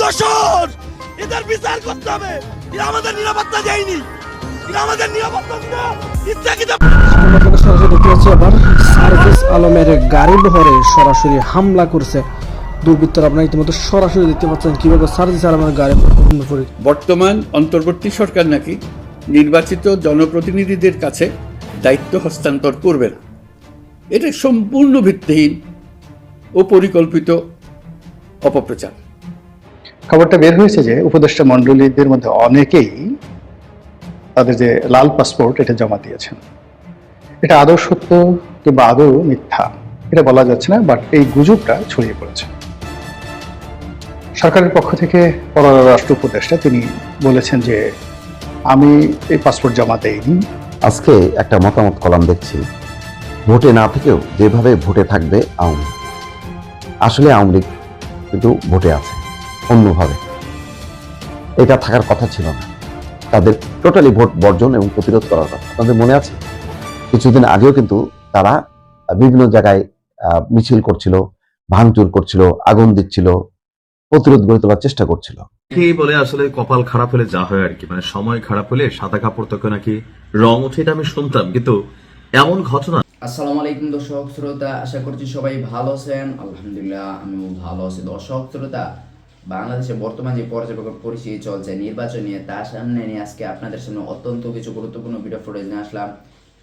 দোষর, এদের বিচার করতে হবে। এরা আমাদের নিরাপত্তা দেয়নি, এরা আমাদের নিরাপত্তা দিতে ইচ্ছাকৃত। সরাসরি দেখতে পাচ্ছি আবার সার্জিস আলমের গাড়ি বহরে সরাসরি হামলা করছে দুর্বৃত্তরা। আপনারা ইতিমধ্যে সরাসরি দেখতে পাচ্ছেন কিভাবে সার্জিস আলমের গাড়ি বর্তমান অন্তর্বর্তী সরকার নাকি নির্বাচিত জনপ্রতিনিধিদের কাছে দায়িত্ব হস্তান্তর করবে না। এটা সম্পূর্ণ ভিত্তিহীন ও পরিকল্পিত অপপ্রচার। খবরটা বের হয়েছে যে উপদেষ্টা মণ্ডলীদের মধ্যে অনেকেই তাদের যে লাল পাসপোর্ট এটা জমা দিয়েছেন। এটা আদৌ সত্য কিংবা আদৌ মিথ্যা এটা বলা যাচ্ছে না, বাট এই গুজবটা ছড়িয়ে পড়েছে। সরকারের পক্ষ থেকে পররাষ্ট্র উপদেষ্টা তিনি বলেছেন যে আমি এই পাসপোর্ট জমা দেইনি। আজকে একটা মতামত কলাম দেখছি, ভোটে না থেকেও যেভাবে ভোটে থাকবে আওয়ামী লীগ। আসলে আওয়ামী লীগ কিন্তু ভোটে আছে অন্যভাবে, এটা থাকার কথা ছিল না। তাদের টোটালি ভোট বর্জন এবং প্রতিরোধ করার কথা। আপনাদের মনে আছে কিছুদিন আগেও কিন্তু তারা বিভিন্ন জায়গায় মিছিল করছিল, ভাঙচুর করছিল, আগুন দিচ্ছিল, প্রতিরোধ গড়ে তোলার চেষ্টা করছিল। বলে আসলে কপাল খারাপ হলে যা হয় আর কি, মানে সময় খারাপ হলে সাদা কাপড় থেকে নাকি রং ওঠে, এটা আমি শুনতাম, কিন্তু এমন ঘটনা। আসসালামু আলাইকুম দর্শক শ্রোতা, আশা করছি সবাই ভালো আছেন। আলহামদুলিল্লাহ আমিও ভালো আছি। দর্শক শ্রোতা, বাংলাদেশে বর্তমান যে পর্যবেক্ষণ পরিস্থিতি চলছে নির্বাচন নিয়ে, তার সামনে নিয়ে আজকে আপনাদের সামনে অত্যন্ত কিছু গুরুত্বপূর্ণ ভিডিও ফুটেজ নিয়ে আসলাম।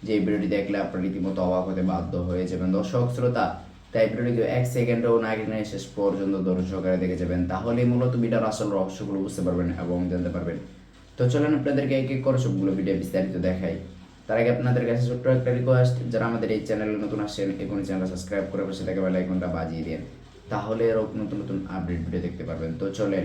যে ভিডিওটি দেখলে আপনারা রীতিমতো অবাক হতে বাধ্য হয়ে যাবেন দর্শক শ্রোতা। তাই ভিডিওটি 1 সেকেন্ডও না কেটে শেষ পর্যন্ত ধৈর্য সহকারে দেখে যাবেন, তাহলে মূলত ভিডিওর আসল রহস্যগুলো বুঝতে পারবেন এবং জানতে পারবেন। তো চলেন আপনাদেরকে এক এক করে সবগুলো ভিডিও বিস্তারিত দেখাই। তার আগে আপনাদের কাছে ছোট্ট একটা রিকোয়েস্ট, যারা আমাদের এই চ্যানেলে নতুন আসছেন এখনই চ্যানেলটা সাবস্ক্রাইব করে পাশে থাকা বেল আইকনটা বাজিয়ে দিন, তাহলে আরো নতুন নতুন আপডেট ভিডিও দেখতে পারবেন। তো চলেন।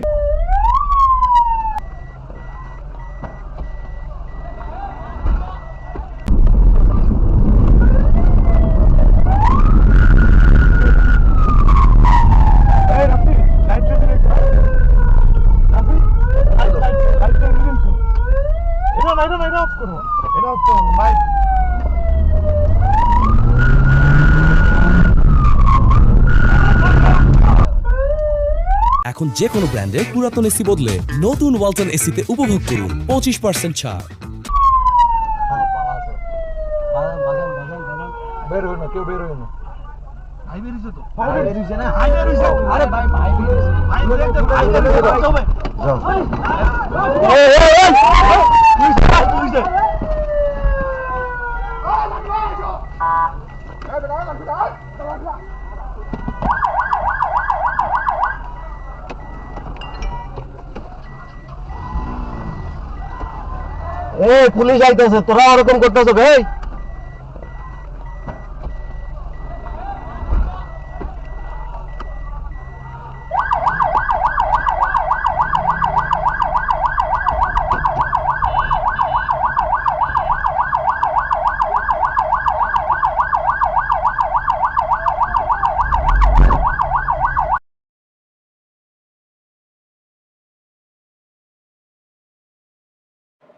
এখন যে কোনো ব্র্যান্ডের পুরাতন এসি বদলে নতুন ওয়ালটন এসিতে উপভোগ করুন 25% ছাড়। পুলিশ আইতেছে, তোরা ওরকম করতেছ ভাই।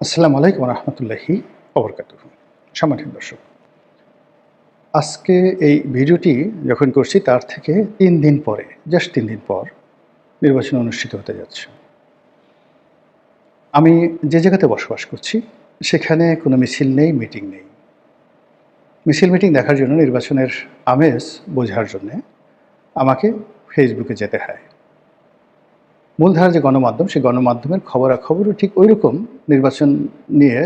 আসসালামু আলাইকুম রহমতুল্লাহি ওবরকাতুহু। সম্মানিত দর্শক, আজকে এই ভিডিওটি যখন করছি তার থেকে 3 দিন পরে, জাস্ট 3 দিন পর নির্বাচন অনুষ্ঠিত হতে যাচ্ছে। আমি যে জায়গাতে বসবাস করছি সেখানে কোনো মিছিল নেই, মিটিং নেই। মিছিল মিটিং দেখার জন্য, নির্বাচনের আমেজ বোঝার জন্যে আমাকে ফেসবুকে যেতে হয়। মূলধারা যে গণমাধ্যম, সেই গণমাধ্যমের খবরাখবরও ঠিক ওই রকম নির্বাচন নিয়ে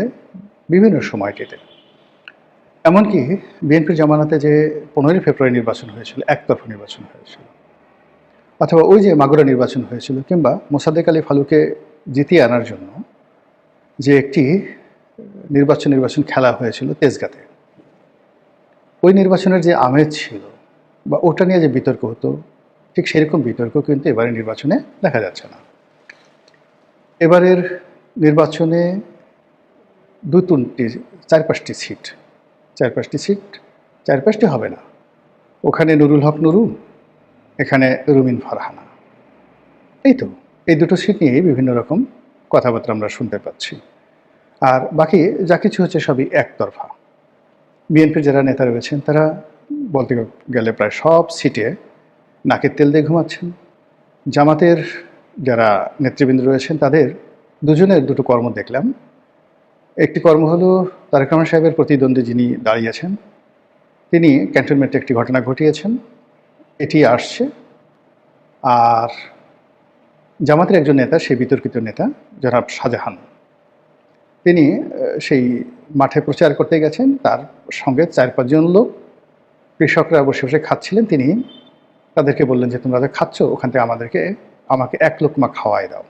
বিভিন্ন সময়টিতে। এমনকি বিএনপির জামানাতে যে 15 ফেব্রুয়ারি নির্বাচন হয়েছিল, একতরফা নির্বাচন হয়েছিল, অথবা ওই যে মাগুরা নির্বাচন হয়েছিল, কিংবা মোসাদ্দেক আলী ফালুকে জিতিয়ে আনার জন্য যে একটি নির্বাচন খেলা হয়েছিল তেজগাঁতে, ওই নির্বাচনের যে আমেজ ছিল বা ওটা নিয়ে যে বিতর্ক হতো, ঠিক সেরকম বিতর্ক কিন্তু এবারের নির্বাচনে দেখা যাচ্ছে না। এবারের নির্বাচনে 4-5টি সিট, 4-5টি হবে না। ওখানে নুরুল হক নুরু, এখানে রুমিন ফারহানা, এই তো এই দুটো সিট নিয়েই বিভিন্ন রকম কথাবার্তা আমরা শুনতে পাচ্ছি। আর বাকি যা কিছু হচ্ছে সবই একতরফা। বিএনপির যারা নেতা রয়েছেন তারা বলতে গেলে প্রায় সব সিটে নাকের তেল দিয়ে ঘুমাচ্ছেন। জামাতের যারা নেতৃবৃন্দ রয়েছেন তাদের দুজনের দুটো কর্ম দেখলাম। একটি কর্ম হলো তারেক রহমান সাহেবের প্রতিদ্বন্দ্বী যিনি দাঁড়িয়েছেন তিনি ক্যান্টনমেন্টে একটি ঘটনা ঘটিয়েছেন, এটি আসছে। আর জামাতের একজন নেতা, সেই বিতর্কিত নেতা জনাব শাহজাহান, তিনি সেই মাঠে প্রচার করতে গেছেন, তার সঙ্গে 4-5 জন লোক, কৃষকরা বসে বসে খাচ্ছিলেন। তিনি তাদেরকে বললেন যে তোমরা যে খাচ্ছ ওখান থেকে আমাকে 1 লোকমা খাওয়াই দাও।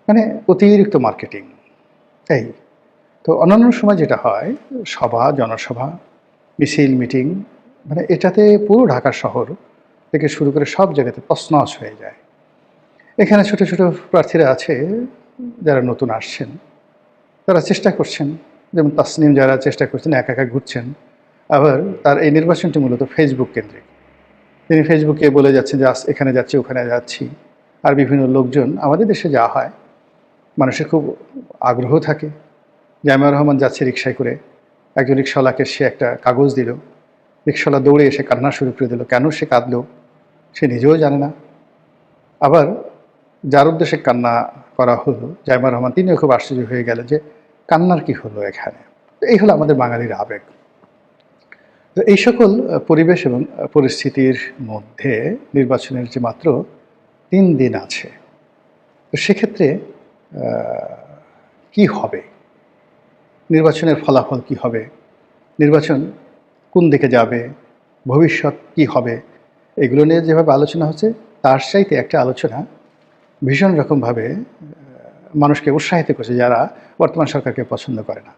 মানে অতিরিক্ত মার্কেটিং। এই তো অন্যান্য সময় যেটা হয়, সভা, জনসভা, মিছিল, মিটিং, মানে এটাতে পুরো ঢাকা শহর থেকে শুরু করে সব জায়গাতে তছনছ হয়ে যায়। এখানে ছোট ছোট প্রার্থীরা আছে যারা নতুন আসছেন, তারা চেষ্টা করছেন, যেমন তাসনিম যারা চেষ্টা করছেন, একা একা ঘুরছেন। আবার তার এই নির্বাচনটি মূলত ফেসবুক কেন্দ্রিক। তিনি ফেসবুকে বলে যাচ্ছেন যে এখানে যাচ্ছি, ওখানে যাচ্ছি। আর বিভিন্ন লোকজন, আমাদের দেশে যা হয়, মানুষের খুব আগ্রহ থাকে। জামিউর রহমান যাচ্ছে রিকশায় করে, একজন রিকশাওয়ালাকে সে একটা কাগজ দিল, রিকশাওয়ালা দৌড়ে এসে কান্না শুরু করে দিল। কেন সে কাঁদলো সে নিজেও জানে না। আবার যার উদ্দেশ্যে কান্না করা হলো, জামিউর রহমান, তিনিও খুব আশ্চর্য হয়ে গেলেন যে কান্নার কি হলো এখানে। এই হলো আমাদের বাঙালির আবেগ। তো এই সকল পরিবেশ এবং পরিস্থিতির মধ্যে নির্বাচনের যে মাত্র 3 দিন আছে, তো সেক্ষেত্রে কি হবে, নির্বাচনের ফলাফল কি হবে, নির্বাচন কোন দিকে যাবে, ভবিষ্যৎ কি হবে, এগুলো নিয়ে যেভাবে আলোচনা হচ্ছে, তার চাইতে একটা আলোচনা ভীষণ রকমভাবে মানুষকে উৎসাহিত করছে যারা বর্তমান সরকারকে পছন্দ করে না।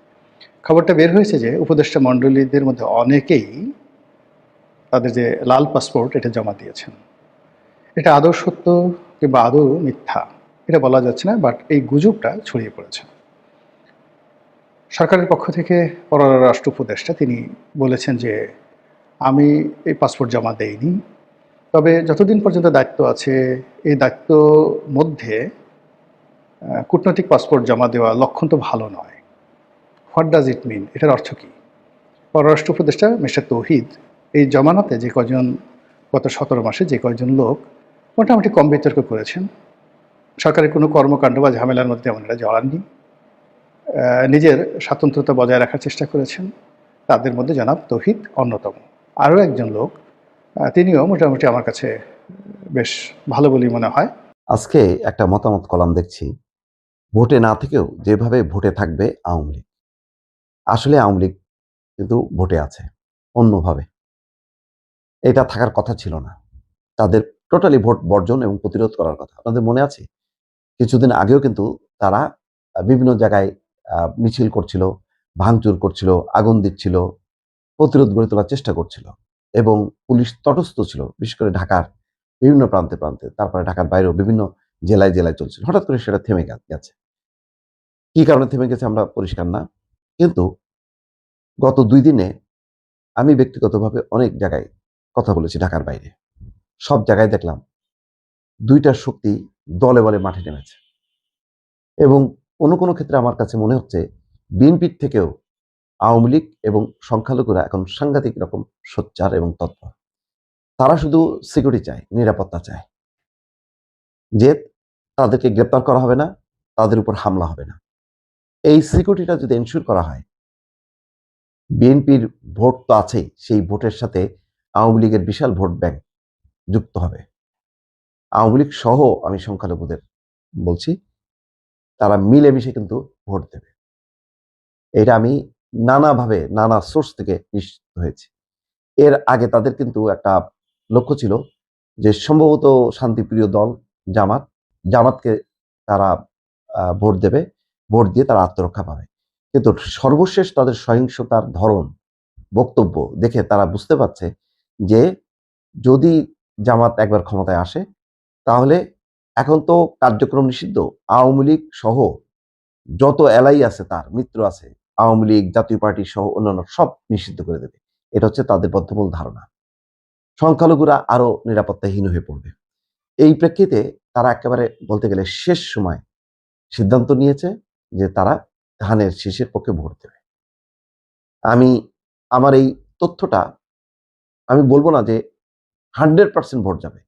খবরটা বের হয়েছে যে উপদেষ্টা মণ্ডলীদের মধ্যে অনেকেই তাদের যে লাল পাসপোর্ট এটা জমা দিয়েছেন। এটা আদৌ সত্য কিংবা আদৌ মিথ্যা এটা বলা যাচ্ছে না, বাট এই গুজবটা ছড়িয়ে পড়েছে। সরকারের পক্ষ থেকে পররাষ্ট্র উপদেষ্টা তিনি বলেছেন যে আমি এই পাসপোর্ট জমা দেইনি, তবে যতদিন পর্যন্ত দায়িত্ব আছে এই দায়িত্ব মধ্যে কূটনৈতিক পাসপোর্ট জমা দেওয়া লক্ষণ তো ভালো নয়। হোয়াট ডাজ ইট মিন, এটার অর্থ কী? পররাষ্ট্র উপদেষ্টা মিস্টার তৌহিদ এই জমানাতে যে কয়জন, গত 17 মাসে যে কয়জন লোক মোটামুটি কম বিতর্ক করেছেন, সরকারের কোনো কর্মকাণ্ড বা ঝামেলার মধ্যে তেমন এরা জড়াননি, নিজের স্বাতন্ত্র্যতা বজায় রাখার চেষ্টা করেছেন, তাদের মধ্যে জনাব তৌহিদ অন্যতম। আরও একজন লোক, তিনিও মোটামুটি আমার কাছে বেশ ভালো বলেই মনে হয়। আজকে একটা মতামত কলাম দেখছি, ভোটে না থেকেও যেভাবে ভোটে থাকবে আওয়ামী লীগ। আসলে আওয়ামী লীগ কিন্তু ভোটে আছে অন্যভাবে, এটা থাকার কথা ছিল না। তাদের টোটালি ভোট বর্জন এবং প্রতিরোধ করার কথা। আপনাদের মনে আছে কিছুদিন আগেও কিন্তু তারা বিভিন্ন জায়গায় মিছিল করছিল, ভাঙচুর করছিল, আগুন দিচ্ছিল, প্রতিরোধ গড়ে তোলার চেষ্টা করছিল এবং পুলিশ তটস্থ ছিল, বিশেষ করে ঢাকার বিভিন্ন প্রান্তে প্রান্তে, তারপরে ঢাকার বাইরেও বিভিন্ন জেলায় জেলায় চলছিল। হঠাৎ করে সেটা থেমে গেছে। কি কারণে থেমে গেছে আমরা পরিষ্কার না, কিন্তু গত 2 দিনে আমি ব্যক্তিগতভাবে অনেক জায়গায় কথা বলেছি, ঢাকার বাইরে সব জায়গায় দেখলাম 2টা শক্তি দলে বলে মাঠে নেমেছে এবং কোনো কোনো ক্ষেত্রে আমার কাছে মনে হচ্ছে বিএনপির থেকেও আওয়ামী লীগ এবং সংখ্যালঘুরা এখন সাংঘাতিক রকম সোচ্চার এবং তৎপর। তারা শুধু সিকিউরিটি চায়, নিরাপত্তা চায়, যে তাদেরকে গ্রেপ্তার করা হবে না, তাদের উপর হামলা হবে না। এই সিকিউরিটিটা যদি এনশিওর করা হয়, বিএনপির ভোট তো আছেই, সেই ভোটের সাথে আওয়ামী লীগের বিশাল ভোট ব্যাংক যুক্ত হবে। আওয়ামী লীগ সহ আমি সংখ্যালঘুদের বলছি, তারা মিলেমিশে কিন্তু ভোট দেবে। এটা আমি নানাভাবে নানা সোর্স থেকে নিশ্চিত হয়েছি। এর আগে তাদের কিন্তু একটা লক্ষ্য ছিল যে সম্ভবত শান্তিপ্রিয় দল জামাতকে তারা ভোট দেবে, ভোট দিয়ে তারা আত্মরক্ষা পাবে। কিন্তু সর্বশেষ তাদের সহিংসতার ধরন, বক্তব্য দেখে তারা বুঝতে পারছে যে যদি জামাত একবার ক্ষমতায় আসে তাহলে এখন তো কার্যক্রম নিষিদ্ধ, আওয়ামী লীগ সহ যত এলাই আছে, তার মিত্র আছে, আওয়ামী লীগ, জাতীয় পার্টি সহ অন্যান্য সব নিষিদ্ধ করে দেবে। এটা হচ্ছে তাদের বদ্ধমূল ধারণা। সংখ্যালঘুরা আরো নিরাপত্তাহীন হয়ে পড়বে। এই প্রেক্ষিতে তারা একেবারে বলতে গেলে শেষ সময় সিদ্ধান্ত নিয়েছে যে তারা ধানের শীষের পক্ষে ভোট দেবে। আমার এই তথ্যটা আমি বলবো না যে 100% ভোট যাবে,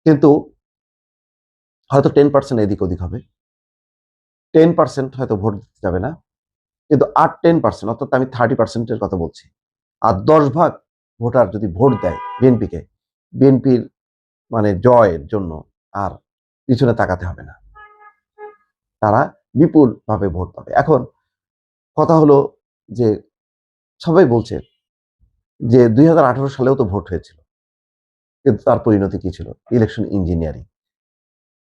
কিন্তু হয়তো 10% এদিক ওদিক হবে, 10% হয়তো ভোট দিতে যাবে না, কিন্তু আর 10%, অর্থাৎ আমি 30%-এর কথা বলছি, আর 10 ভাগ ভোটার যদি ভোট দেয় বিএনপিকে, বিএনপির মানে জয়ের জন্য আর পিছনে তাকাতে হবে না, তারা বিপুলভাবে ভোট পাবে। এখন কথা হলো যে সবাই বলছে যে 2018 সালেও তো ভোট হয়েছিল, কিন্তু তার পরিণতি কি ছিল? Election engineering.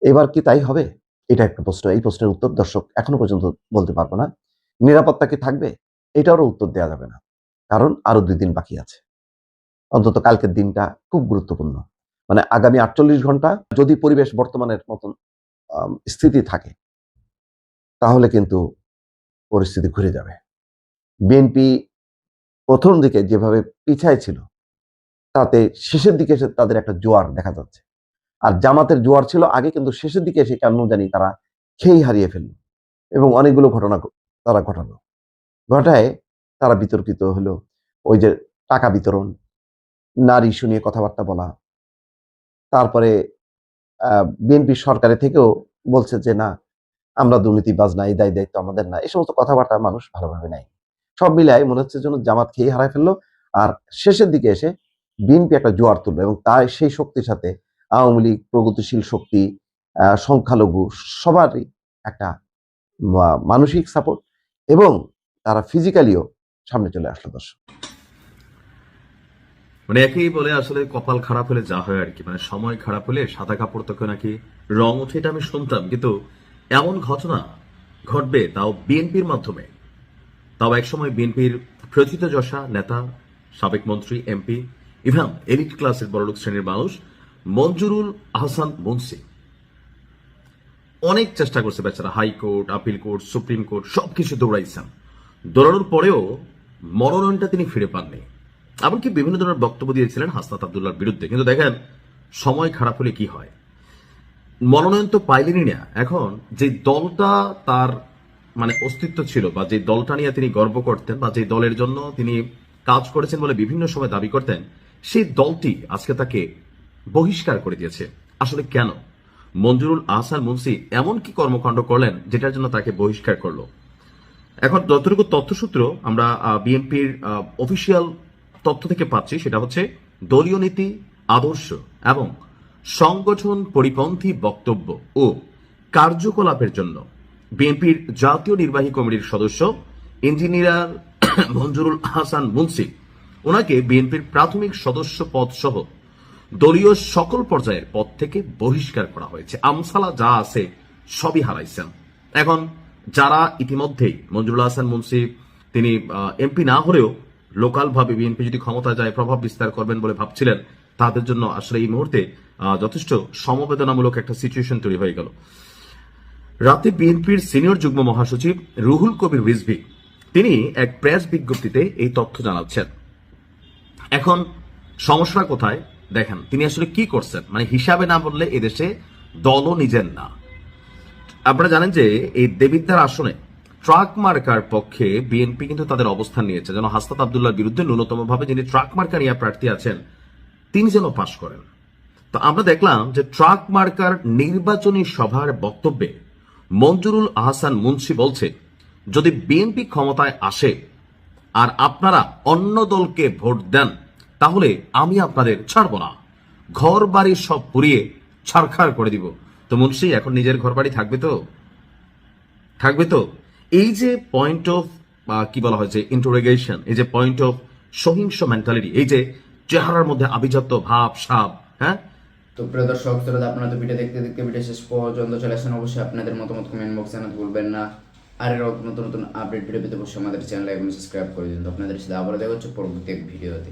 এবার কি তাই হবে? এটা একটা প্রশ্ন। এই প্রশ্নের উত্তর দর্শক এখনো পর্যন্ত বলতে পারবো না। নিরাপত্তা কি থাকবে? এটারও উত্তর দেওয়া যাবে না, কারণ আরো 2 দিন বাকি আছে। অন্তত কালকের দিনটা খুব গুরুত্বপূর্ণ। মানে আগামী 48 ঘন্টা যদি পরিবেশ বর্তমানের মতন স্থিতি থাকে, তাহলে কিন্তু পরিস্থিতি ঘুরে যাবে। বিএনপি প্রথম দিকে যেভাবে পিছায় ছিল, তাতে শেষের দিকে এসে তাদের একটা জোয়ার দেখা যাচ্ছে। আর জামাতের জোয়ার ছিল আগে, কিন্তু শেষের দিকে এসে কেন জানি তারা খেই হারিয়ে ফেলল এবং অনেকগুলো ঘটনা তারা ঘটায় তারা বিতর্কিত হলো। ওই যে টাকা বিতরণ, নারী ইস্যু নিয়ে কথাবার্তা বলা, তারপরে বিএনপি সরকারের থেকেও বলছে যে না, আমরা দুর্নীতিবাজ না, এই দায় দায়িত্ব আমাদের না, এই সমস্ত কথাবার্তা মানুষ ভালোভাবে নেয়। সব মিলায় মনে হচ্ছে যেন জামাত খেয়ে হারায় ফেললো, আর শেষের দিকে এসে বিএনপি একটা জোয়ার তুলবে এবং তাই সেই শক্তির সাথে আওয়ামী লীগ, প্রগতিশীল শক্তি, সংখ্যালঘু সবারই একটা মানসিক সাপোর্ট, এবং তারা ফিজিক্যালিও সামনে চলে আসলো। দর্শক, মানে একেই বলে আসলে কপাল খারাপ হলে যা হয় আর কি, মানে সময় খারাপ হলে সাদা কাপড় থেকে নাকি রং ওঠে, এটা আমি শুনতাম, কিন্তু এমন ঘটনা ঘটবে তাও বিএনপির মাধ্যমে, তাও একসময় বিএনপির প্রথিতযশা নেতা, সাবেক মন্ত্রী, এমপি, ইভেন এলিট ক্লাসের বড়লোক শ্রেণীর মানুষ মঞ্জুরুল আহসান মুন্সি অনেক চেষ্টা করছে বেচারা, high court, appeal court, supreme court সবকিছু দৌড়াইছেন, দৌড়ানোর পরেও মনোনয়নটা তিনি ফিরে পাননি। এমনকি বিভিন্ন ধরনের বক্তব্য দিয়েছিলেন হাসনাত আব্দুল্লাহর বিরুদ্ধে। কিন্তু দেখেন, সময় খারাপ হলে কি হয়, মনোনয়ন তো পাইলেনই না। এখন যে দলটা তার মানে অস্তিত্ব ছিল, বা যে দলটা নিয়ে তিনি গর্ব করতেন, বা যে দলের জন্য তিনি কাজ করেছেন বলে বিভিন্ন সময় দাবি করতেন, সেই দলটি আজকে তাকে বহিষ্কার করে দিয়েছে। আসলে কেন? মঞ্জুরুল আহসান মুন্সি এমন কি কর্মকাণ্ড করলেন যেটার জন্য তাকে বহিষ্কার করলো? এখন যতটুকু তথ্যসূত্র আমরা বিএনপির অফিসিয়াল তথ্য থেকে পাচ্ছি, সেটা হচ্ছে দলীয় নীতি, আদর্শ এবং সংগঠন পরিপন্থী বক্তব্য ও কার্যকলাপের জন্য বিএনপির জাতীয় নির্বাহী কমিটির সদস্য ইঞ্জিনিয়ার মঞ্জুরুল আহসান মুন্সি, ওনাকে বিএনপির প্রাথমিক সদস্য পদ সহ দলীয় সকল পর্যায়ের পদ থেকে বহিষ্কার করা হয়েছে। আমসালা যা আছে সবই হারাইছেন। এখন যারা ইতিমধ্যেই মঞ্জুরুল আহসান মুন্সি তিনি এমপি না হলেও লোকাল ভাবে বিএনপি যদি ক্ষমতা যায় প্রভাব বিস্তার করবেন বলে ভাবছিলেন, তাদের জন্য আসলে এই মুহূর্তে যথেষ্ট সমবেদনামূলক একটা সিচুয়েশন তৈরি হয়ে গেল। রাতে বিএনপির সিনিয়র যুগ্ম মহাসচিব রুহুল কবির রিজভী তিনি এক প্রেস বিজ্ঞপ্তিতে এই তথ্য জানাচ্ছেন। এখন সমস্যা কোথায় দেখেন, তিনি আসলে কি করছেন, মানে হিসাবে না বললে এদেশে দলও নিজের না। আপনারা জানেন যে এই দেবিদ্বার আসনে ট্রাক মার্কার পক্ষে বিএনপি কিন্তু তাদের অবস্থান নিয়েছে, যেন হাসনাত আব্দুল্লাহর বিরুদ্ধে ন্যূনতম ভাবে যিনি ট্রাক মার্কা নিয়ে প্রার্থী আছেন তিনি যেন পাশ করেন। তো আমরা দেখলাম যে ট্রাক মার্কার নির্বাচনী সভার বক্তব্যে মঞ্জুরুল আহসান মুন্সি বলছে, যদি বিএনপি ক্ষমতায় আসে আর আপনারা অন্য দলকে ভোট দেন, তাহলে আমি আপনাদের ছাড়বো না, ঘর বাড়ি সব পুড়িয়ে ছারখার করে দিব। তো মুন্সি এখন নিজের ঘর বাড়ি থাকবে তো এই যে পয়েন্ট অফ কি বলা হয় যে ইন্টারোগেশন, এই যে পয়েন্ট অফ সহিংস মেন্টালিটি, এই যে চেহারার মধ্যে আভিজাত্য ভাব সাব, হ্যাঁ। তো প্রিয় দর্শক শ্রোতা, আপনারা তো ভিডিও দেখতে দেখতে ভিডিও শেষ পর্যন্ত চলে আসেন। অবশ্যই আপনাদের মতামত কমেন্ট বক্সে জানাতে ভুলবেন না। আর এরকম নতুন নতুন আপডেট ভিডিও পেতে অবশ্যই আমাদের চ্যানেল সাবস্ক্রাইব করে দিন। তো আপনাদের সাথে আবার দেখা হচ্ছে পরবর্তী এক ভিডিওতে।